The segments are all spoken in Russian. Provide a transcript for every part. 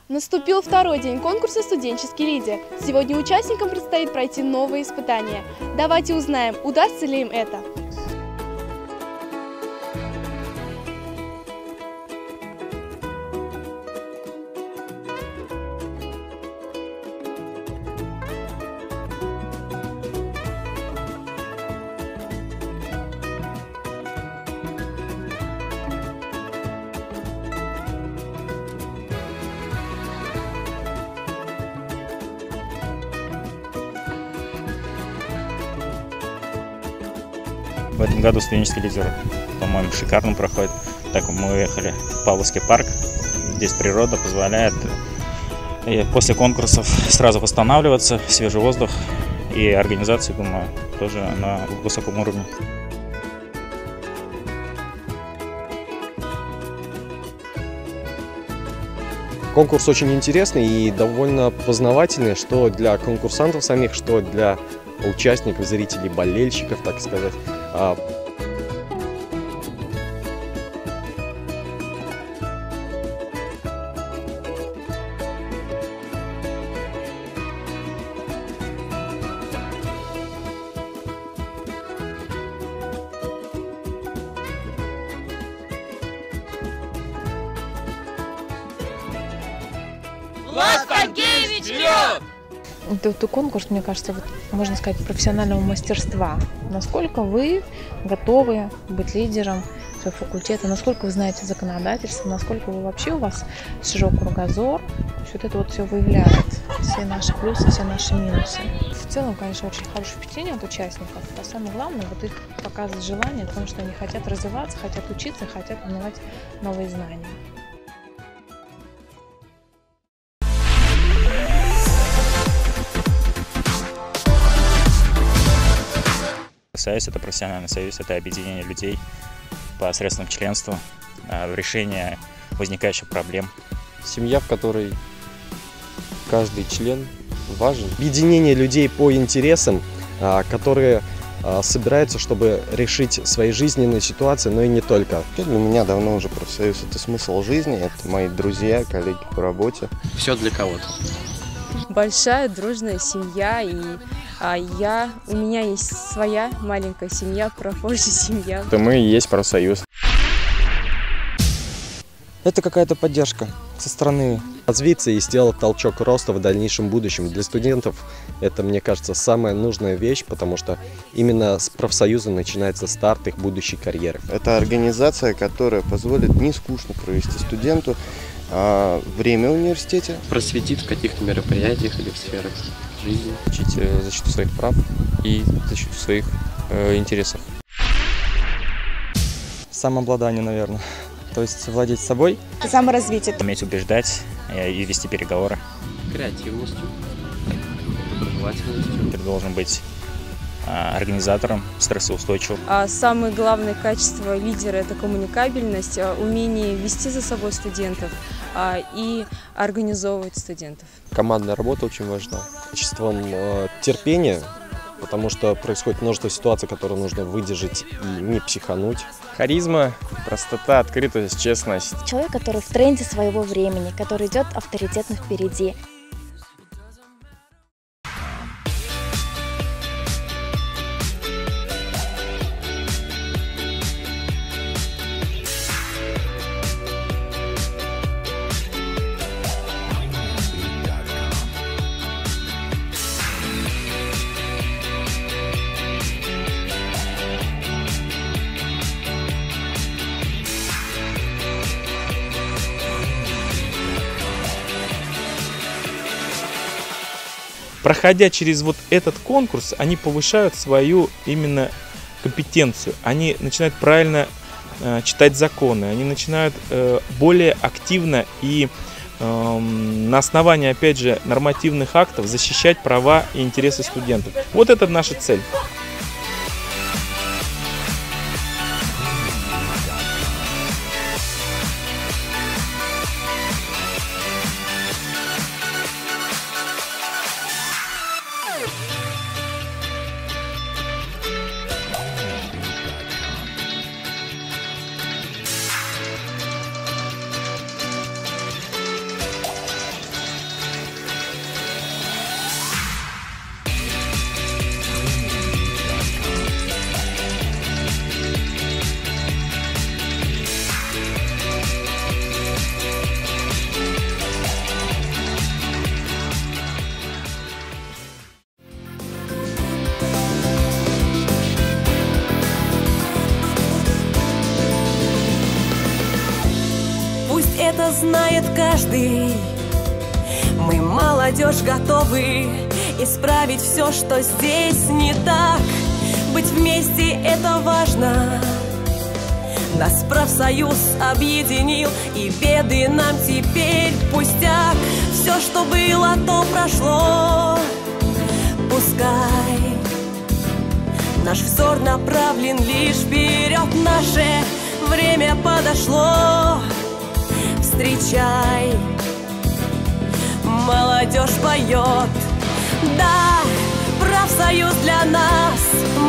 Наступил второй день конкурса «Студенческий лидер». Сегодня участникам предстоит пройти новые испытания. Давайте узнаем, удастся ли им это. В этом году студенческий лидер, по-моему, шикарно проходит. Так мы уехали в Павловский парк. Здесь природа позволяет после конкурсов сразу восстанавливаться, свежий воздух. И организация, думаю, тоже на высоком уровне. Конкурс очень интересный и довольно познавательный, что для конкурсантов самих, что для участников, зрителей, болельщиков, так сказать. Влад Станкевич, вперед! Это конкурс, мне кажется, можно сказать, профессионального мастерства. Насколько вы готовы быть лидером своего факультета, насколько вы знаете законодательство, насколько вы вообще, у вас широкий кругозор. Вот это вот все выявляет, все наши плюсы, все наши минусы. В целом, конечно, очень хорошее впечатление от участников. А самое главное, вот их показывает желание, потому что они хотят развиваться, хотят учиться, хотят узнавать новые знания. Союз – это профессиональный союз, это объединение людей посредством членства в решении возникающих проблем. Семья, в которой каждый член важен. Объединение людей по интересам, которые собираются, чтобы решить свои жизненные ситуации, но и не только. Для меня давно уже профсоюз – это смысл жизни, это мои друзья, коллеги по работе. Все для кого-то. Большая дружная семья, и у меня есть своя маленькая семья, прохожая семья. Это мы и есть профсоюз. Это какая-то поддержка со стороны. Развиться и сделать толчок роста в дальнейшем будущем. Для студентов это, мне кажется, самая нужная вещь, потому что именно с профсоюза начинается старт их будущей карьеры. Это организация, которая позволит не скучно провести студенту время в университете. Просветит в каких-то мероприятиях или в сферах жизни. Учить защиту своих прав и защиту своих интересов. Самообладание, наверное. То есть владеть собой. Саморазвитие. Уметь убеждать и вести переговоры. Креативностью, доброжелательностью. Ты должен быть организатором, стрессоустойчивым. Самое главное качество лидера – это коммуникабельность, умение вести за собой студентов и организовывать студентов. Командная работа очень важна. Качеством терпения, потому что происходит множество ситуаций, которые нужно выдержать и не психануть. Харизма, простота, открытость, честность. Человек, который в тренде своего времени, который идет авторитетно впереди. Проходя через вот этот конкурс, они повышают свою именно компетенцию. Они начинают правильно читать законы, они начинают более активно и на основании, опять же, нормативных актов защищать права и интересы студентов. Вот это наша цель. точно знает каждый. Мы, молодежь, готовы исправить все, что здесь не так. Быть вместе — это важно. Нас профсоюз объединил, и беды нам теперь пустяк. Все, что было, то прошло. Пускай наш взор направлен лишь вперед. Наше время подошло. Встречай, молодежь поет. Да, профсоюз для нас.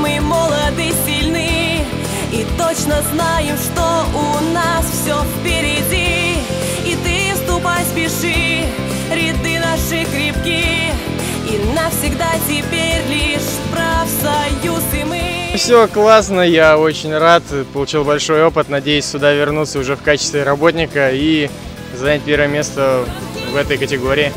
Мы молоды, сильны и точно знаем, что у нас все впереди. И ты вступай, спеши, ряды наши крепки, и навсегда теперь лишь профсоюз и мы. Все классно, я очень рад, получил большой опыт, надеюсь сюда вернуться уже в качестве работника и занять первое место в этой категории.